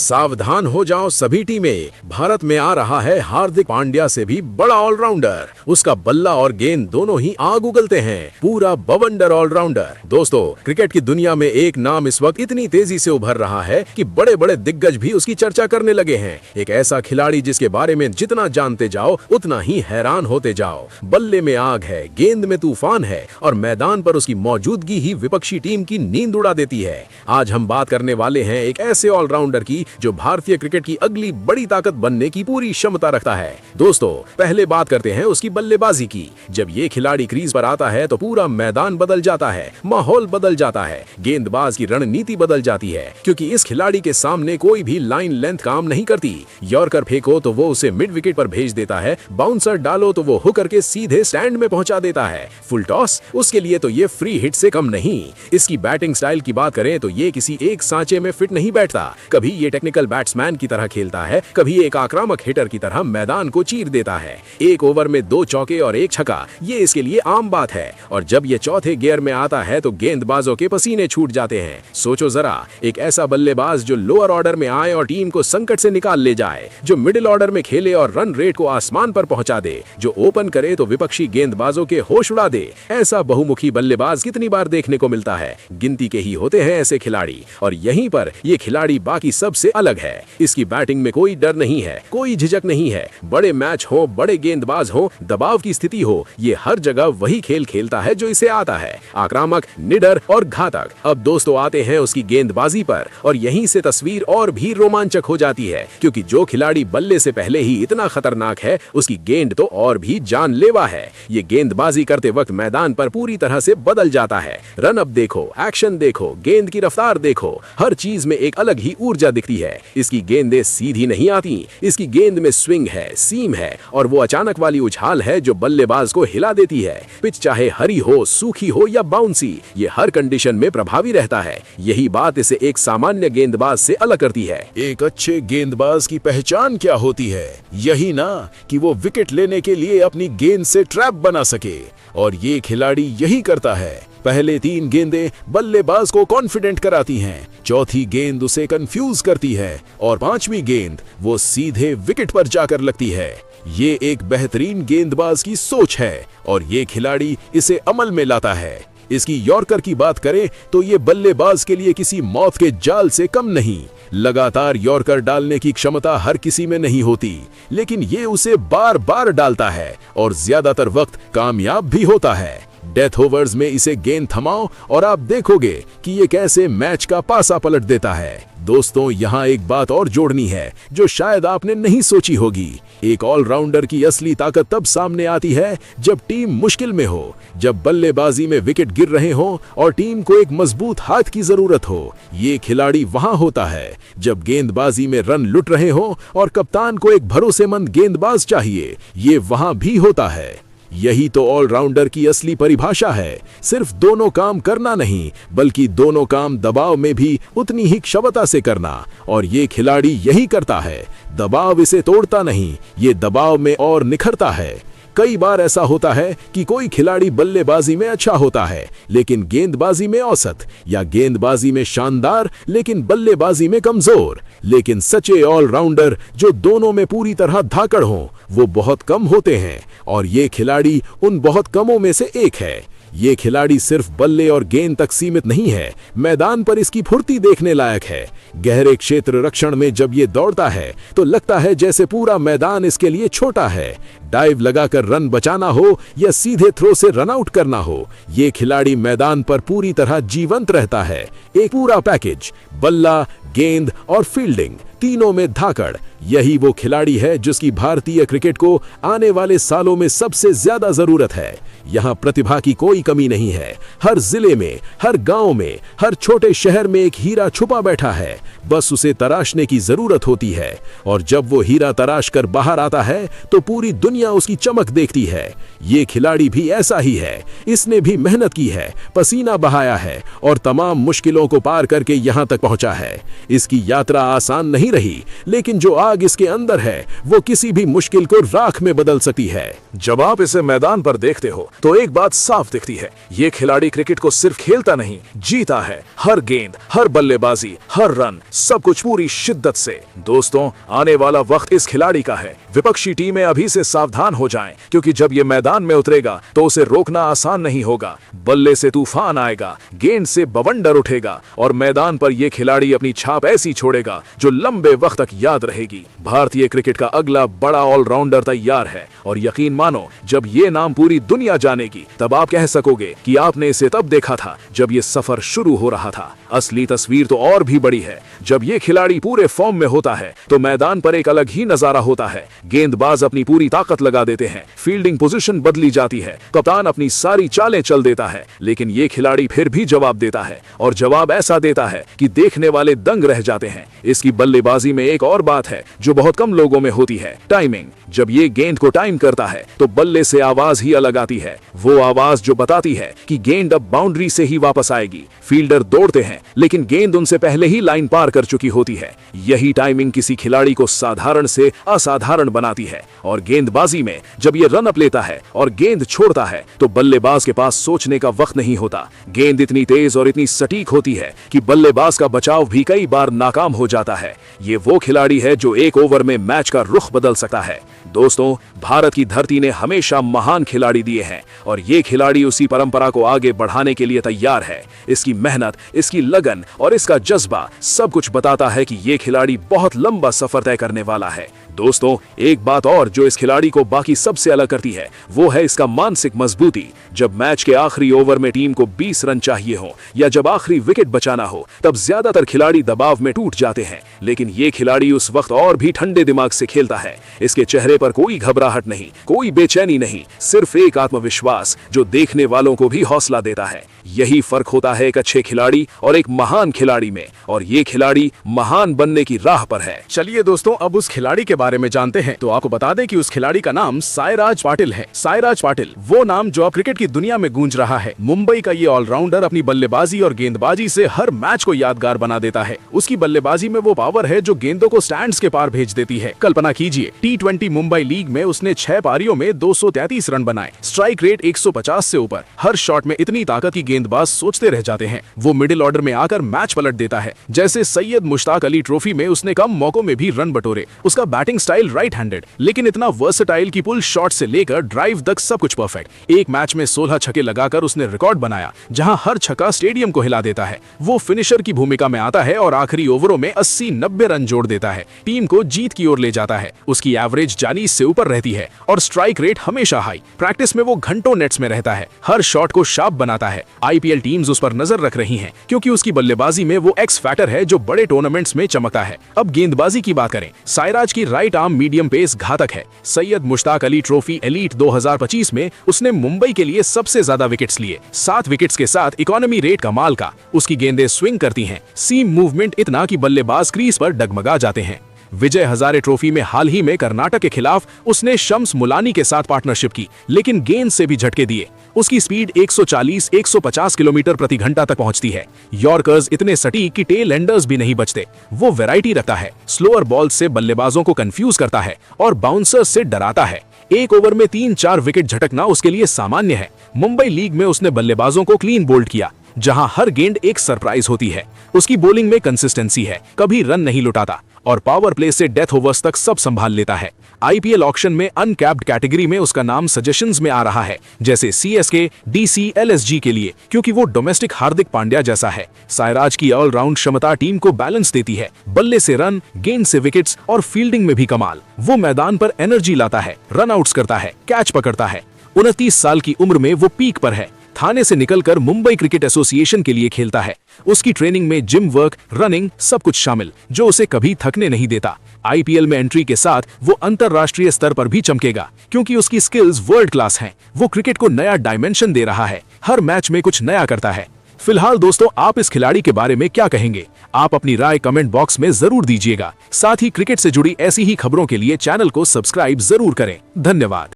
सावधान हो जाओ सभी टीमें, भारत में आ रहा है हार्दिक पांड्या से भी बड़ा ऑलराउंडर। उसका बल्ला और गेंद दोनों ही आग उगलते हैं, पूरा बवंडर ऑलराउंडर। दोस्तों, क्रिकेट की दुनिया में एक नाम इस वक्त इतनी तेजी से उभर रहा है कि बड़े बड़े दिग्गज भी उसकी चर्चा करने लगे हैं। एक ऐसा खिलाड़ी जिसके बारे में जितना जानते जाओ उतना ही हैरान होते जाओ। बल्ले में आग है, गेंद में तूफान है और मैदान पर उसकी मौजूदगी ही विपक्षी टीम की नींद उड़ा देती है। आज हम बात करने वाले हैं एक ऐसे ऑलराउंडर की जो भारतीय क्रिकेट की अगली बड़ी ताकत बनने की पूरी क्षमता रखता है। दोस्तों, पहले बात करते हैं उसकी बल्लेबाजी की। जब ये खिलाड़ी क्रीज पर आता है तो पूरा मैदान बदल जाता है, माहौल बदल जाता है, गेंदबाज की रणनीति बदल जाती है, क्योंकि इस खिलाड़ी के सामने कोई भी लाइन लेंथ काम नहीं करती। यॉर्कर फेंको तो वो उसे मिड विकेट पर भेज देता है, बाउंसर डालो तो वो हुक करके सीधे स्टैंड में पहुंचा देता है, फुल टॉस उसके लिए तो ये फ्री हिट से कम नहीं। इसकी बैटिंग स्टाइल की बात करें तो ये किसी एक सांचे में फिट नहीं बैठता। कभी ये टेक्निकल बैट्समैन की तरह खेलता है, कभी एक आक्रामक हिटर की तरह मैदान को चीर देता है। एक ओवर में 2 चौके और 1 छक्का, ये इसके लिए आम बात है। और जब ये चौथे गियर में आता है तो गेंदबाजों के पसीने छूट जाते हैं। सोचो जरा, एक ऐसा बल्लेबाज जो लोअर ऑर्डर में आए और टीम को संकट से निकाल ले जाए, जो मिडिल ऑर्डर में खेले और रन रेट को आसमान पर पहुंचा दे, जो ओपन करे तो विपक्षी गेंदबाजों के होश उड़ा दे। ऐसा बहुमुखी बल्लेबाज कितनी बार देखने को मिलता है? गिनती के ही होते हैं ऐसे खिलाड़ी। और यहीं पर ये खिलाड़ी बाकी सबसे अलग है। इसकी बैटिंग में कोई डर नहीं है, कोई झिझक नहीं है। बड़े मैच हो, बड़े गेंदबाज हो, दबाव की स्थिति हो, ये हर जगह वही खेल खेलता है जो इसे आता है, आक्रामक, निडर और घातक। अब दोस्तों आते हैं उसकी गेंदबाजी पर, और यहीं से तस्वीर और भी रोमांचक हो जाती है, क्योंकि जो खिलाड़ी बल्ले से पहले ही इतना खतरनाक है, उसकी गेंद तो और भी जानलेवा है। ये गेंदबाजी करते वक्त मैदान पर पूरी तरह से बदल जाता है। रन अप देखो, एक्शन देखो, गेंद की रफ्तार देखो, हर चीज में एक अलग ही ऊर्जा दिखती है। इसकी गेंदें सीधी नहीं आती, इसकी गेंद में स्विंग है, सीम है और वो अचानक वाली उछाल है जो बल्लेबाज को हिला देती है। पिच चाहे हरी हो, सूखी हो या बाउंसी, ये हर कंडीशन में प्रभावी रहता है। यही बात इसे एक सामान्य गेंदबाज से अलग करती है। एक अच्छे गेंदबाज की पहचान क्या होती है? यही ना कि वो विकेट लेने के लिए अपनी गेंद से ट्रैप बना सके, और ये खिलाड़ी यही करता है। पहले 3 गेंदें बल्लेबाज को कॉन्फिडेंट कराती हैं, चौथी गेंद उसे कंफ्यूज करती है और 5वीं गेंद वो सीधे विकेट पर जाकर लगती है। ये एक बेहतरीन गेंदबाज की सोच है और ये खिलाड़ी इसे अमल में लाता है। इसकी यॉर्कर की बात करें तो ये बल्लेबाज के लिए किसी मौत के जाल से कम नहीं। लगातार यॉर्कर डालने की क्षमता हर किसी में नहीं होती, लेकिन ये उसे बार बार डालता है और ज्यादातर वक्त कामयाब भी होता है। डेथ ओवर्स में इसे गेंद थमाओ और आप देखोगे कि ये कैसे मैच का पासा पलट देता है। दोस्तों, यहाँ एक बात और जोड़नी है जो शायद आपने नहीं सोची होगी। एक ऑलराउंडर की असली ताकत तब सामने आती है जब टीम मुश्किल में हो, जब बल्लेबाजी में विकेट गिर रहे हो और टीम को एक मजबूत हाथ की जरूरत हो। ये खिलाड़ी वहां होता है जब गेंदबाजी में रन लुट रहे हो और कप्तान को एक भरोसेमंद गेंदबाज चाहिए, ये वहां भी होता है। यही तो ऑलराउंडर की असली परिभाषा है। सिर्फ दोनों काम करना नहीं, बल्कि दोनों काम दबाव में भी उतनी ही क्षमता से करना, और ये खिलाड़ी यही करता है। दबाव इसे तोड़ता नहीं, ये दबाव में और निखरता है। कई बार ऐसा होता है कि कोई खिलाड़ी बल्लेबाजी में अच्छा होता है लेकिन गेंदबाजी में औसत, या गेंदबाजी में शानदार लेकिन बल्लेबाजी में कमजोर। लेकिन सच्चे ऑलराउंडर जो दोनों में पूरी तरह धाकड़ हों, वो बहुत कम होते हैं, और ये खिलाड़ी उन बहुत कमों में से एक है। ये खिलाड़ी सिर्फ बल्ले और गेंद तक सीमित नहीं है, मैदान पर इसकी फुर्ती देखने लायक है। गहरे क्षेत्र रक्षण में जब ये दौड़ता है तो लगता है जैसे पूरा मैदान इसके लिए छोटा है। डाइव लगाकर रन बचाना हो या सीधे थ्रो से रन आउट करना हो, ये खिलाड़ी मैदान पर पूरी तरह जीवंत रहता है। एक पूरा पैकेज, बल्ला, गेंद और फील्डिंग, तीनों में धाकड़। यही वो खिलाड़ी है जिसकी भारतीय क्रिकेट को आने वाले सालों में सबसे ज्यादा जरूरत है। यहाँ प्रतिभा की कोई कमी नहीं है। हर जिले में, हर गांव में, हर छोटे शहर में एक हीरा छुपा बैठा है, बस उसे तराशने की जरूरत होती है। और जब वो हीरा तराश कर बाहर आता है तो पूरी दुनिया दुनिया उसकी चमक देखती है। ये खिलाड़ी भी ऐसा ही है। इसने भी मेहनत की है, पसीना बहाया है और तमाम मुश्किलों को पार करके यहाँ तक पहुंचा है। इसकी यात्रा आसान नहीं रही, लेकिन जो आग इसके अंदर है वो किसी भी मुश्किल को राख में बदल सकती है। जब आप इसे मैदान पर देखते हो तो एक बात साफ दिखती है, ये खिलाड़ी क्रिकेट को सिर्फ खेलता नहीं, जीता है। हर गेंद, हर बल्लेबाजी, हर रन, सब कुछ पूरी शिद्दत से। दोस्तों, आने वाला वक्त इस खिलाड़ी का है। विपक्षी टीमें अभी से सावधान हो जाएं, क्योंकि जब ये मैदान में उतरेगा तो उसे रोकना आसान नहीं होगा। बल्ले से तूफान आएगा, गेंद से बवंडर उठेगा और मैदान पर यह खिलाड़ी अपनी छाप ऐसी छोड़ेगा जो लंबे वक्त तक याद रहेगी। भारतीय क्रिकेट का अगला बड़ा ऑलराउंडर तैयार है और यकीन मानो, जब ये नाम पूरी दुनिया जानेगी तब आप कह सकोगे कि आपने इसे तब देखा था जब ये सफर शुरू हो रहा था। असली तस्वीर तो और भी बड़ी है। जब ये खिलाड़ी पूरे फॉर्म में होता है तो मैदान पर एक अलग ही नजारा होता है। गेंदबाज अपनी पूरी ताकत लगा देते हैं, फील्डिंग पोजीशन बदली जाती है, कप्तान अपनी सारी चालें चल देता है, लेकिन ये खिलाड़ी फिर भी जवाब देता है और जवाब ऐसा देता है कि देखने वाले दंग रह जाते हैं। इसकी बल्लेबाजी में एक और बात है जो बहुत कम लोगों में होती है, टाइमिंग। जब ये गेंद को टाइम करता है तो बल्ले से आवाज ही अलग आती है, वो आवाज जो बताती है कि गेंद अब बाउंड्री से ही वापस आएगी। फील्डर दौड़ते हैं लेकिन गेंद उनसे पहले ही लाइन पार कर चुकी होती है। यही टाइमिंग किसी खिलाड़ी को साधारण से असाधारण बनाती है। और गेंदबाजी में जब ये रन अप लेता है और गेंद छोड़ता है तो बल्लेबाज के पास सोचने का वक्त नहीं होता। गेंद इतनी तेज और इतनी सटीक होती है कि बल्लेबाज का बचाव भी कई बार नाकाम हो जाता है। ये वो खिलाड़ी है जो एक ओवर में मैच का रुख बदल सकता है। दोस्तों, भारत की धरती ने हमेशा महान खिलाड़ी दिए हैं और ये खिलाड़ी उसी परंपरा को आगे बढ़ाने के लिए तैयार है। इसकी मेहनत, इसकी लगन और इसका जज्बा सब कुछ बताता है कि ये खिलाड़ी बहुत लंबा सफर तय करने वाला है। दोस्तों, एक बात और जो इस खिलाड़ी को बाकी सबसे अलग करती है वो है इसका मानसिक मजबूती। जब मैच के आखिरी ओवर में टीम को 20 रन चाहिए हो या जब आखिरी विकेट बचाना हो तब ज्यादातर खिलाड़ी दबाव में टूट जाते हैं, लेकिन ये खिलाड़ी उस वक्त और भी ठंडे दिमाग से खेलता है। इसके चेहरे पर कोई घबराहट नहीं, कोई बेचैनी नहीं, सिर्फ एक आत्मविश्वास जो देखने वालों को भी हौसला देता है। यही फर्क होता है एक अच्छे खिलाड़ी और एक महान खिलाड़ी में, और ये खिलाड़ी महान बनने की राह पर है। चलिए दोस्तों, अब उस खिलाड़ी के बारे में जानते हैं। तो आपको बता दें कि उस खिलाड़ी का नाम सायराज पाटिल है। सायराज पाटिल, वो नाम जो अब क्रिकेट की दुनिया में गूंज रहा है। मुंबई का ये ऑलराउंडर अपनी बल्लेबाजी और गेंदबाजी से हर मैच को यादगार बना देता है। उसकी बल्लेबाजी में वो पावर है जो गेंदों को स्टैंड्स के पार भेज देती है। कल्पना कीजिए, T20 मुंबई लीग में उसने 6 पारियों में 233 रन बनाए, स्ट्राइक रेट 150 से ऊपर। हर शॉट में इतनी ताकत की गेंदबाज सोचते रह जाते हैं। वो मिडिल ऑर्डर में आकर मैच पलट देता है। जैसे सैयद मुश्ताक अली ट्रॉफी में उसने कम मौकों में भी रन बटोरे। उसका बैटिंग स्टाइल राइट हैंडेड, लेकिन इतना वर्सेटाइल कि पुल शॉट से लेकर ड्राइव तक सब कुछ परफेक्ट। एक मैच में 16 छक्के लगाकर उसने रिकॉर्ड बनाया, जहां हर छक्का स्टेडियम को हिला देता है। वो फिनिशर की भूमिका में आता है और आखिरी ओवरों में 80-90 रन जोड़ देता है, टीम को जीत की ओर ले जाता है। उसकी एवरेज 40 से ऊपर रहती है और स्ट्राइक रेट हमेशा हाई। प्रैक्टिस में वो घंटों नेट्स में रहता है, हर शॉट को शार्प बनाता है। IPL टीम्स उस पर नजर रख रही हैं, क्योंकि उसकी बल्लेबाजी में वो एक्स फैक्टर है जो बड़े टूर्नामेंट्स में चमकता है। अब गेंदबाजी की बात करें, सायराज की राइट आर्म मीडियम पेस घातक है। सैयद मुश्ताक अली ट्रॉफी एलीट 2025 में उसने मुंबई के लिए सबसे ज्यादा विकेट्स लिए, 7 विकेट्स के साथ इकोनॉमी रेट कमाल का। उसकी गेंदें स्विंग करती हैं, सीम मूवमेंट इतना कि बल्लेबाज क्रीज पर डगमगा जाते हैं। विजय हजारे ट्रॉफी में हाल ही में कर्नाटक के खिलाफ उसने शम्स मुलानी के साथ पार्टनरशिप की, लेकिन गेंद से भी झटके दिए। उसकी स्पीड 140-150 किलोमीटर प्रति घंटा तक पहुंचती है। यॉर्कर्स इतने सटीक कि टेल एंडर्स भी नहीं बचते। वो वैरायटी रखता है, स्लोअर बॉल से बल्लेबाजों को कंफ्यूज करता है और बाउंसर्स से डराता है। एक ओवर में 3-4 विकेट झटकना उसके लिए सामान्य है। मुंबई लीग में उसने बल्लेबाजों को क्लीन बोल्ड किया, जहां हर गेंद एक सरप्राइज होती है। उसकी बॉलिंग में कंसिस्टेंसी है, कभी रन नहीं लुटाता और पावर प्ले से डेथ ओवर्स तक सब संभाल लेता है। IPL ऑक्शन में अनकैप्ड कैटेगरी में उसका नाम सजेशंस में आ रहा है, जैसे CSK, DC, LSG के लिए, क्योंकि वो डोमेस्टिक हार्दिक पांड्या जैसा है। सायराज की ऑलराउंड क्षमता टीम को बैलेंस देती है, बल्ले से रन, गेंद से विकेट्स और फील्डिंग में भी कमाल। वो मैदान पर एनर्जी लाता है, रन आउट्स करता है, कैच पकड़ता है। 29 साल की उम्र में वो पीक पर है। थाने से निकलकर मुंबई क्रिकेट एसोसिएशन के लिए खेलता है। उसकी ट्रेनिंग में जिम वर्क, रनिंग सब कुछ शामिल, जो उसे कभी थकने नहीं देता। IPL में एंट्री के साथ वो अंतरराष्ट्रीय स्तर पर भी चमकेगा, क्योंकि उसकी स्किल्स वर्ल्ड क्लास हैं। वो क्रिकेट को नया डायमेंशन दे रहा है, हर मैच में कुछ नया करता है। फिलहाल दोस्तों, आप इस खिलाड़ी के बारे में क्या कहेंगे? आप अपनी राय कमेंट बॉक्स में जरूर दीजिएगा। साथ ही क्रिकेट से जुड़ी ऐसी ही खबरों के लिए चैनल को सब्सक्राइब जरूर करें। धन्यवाद।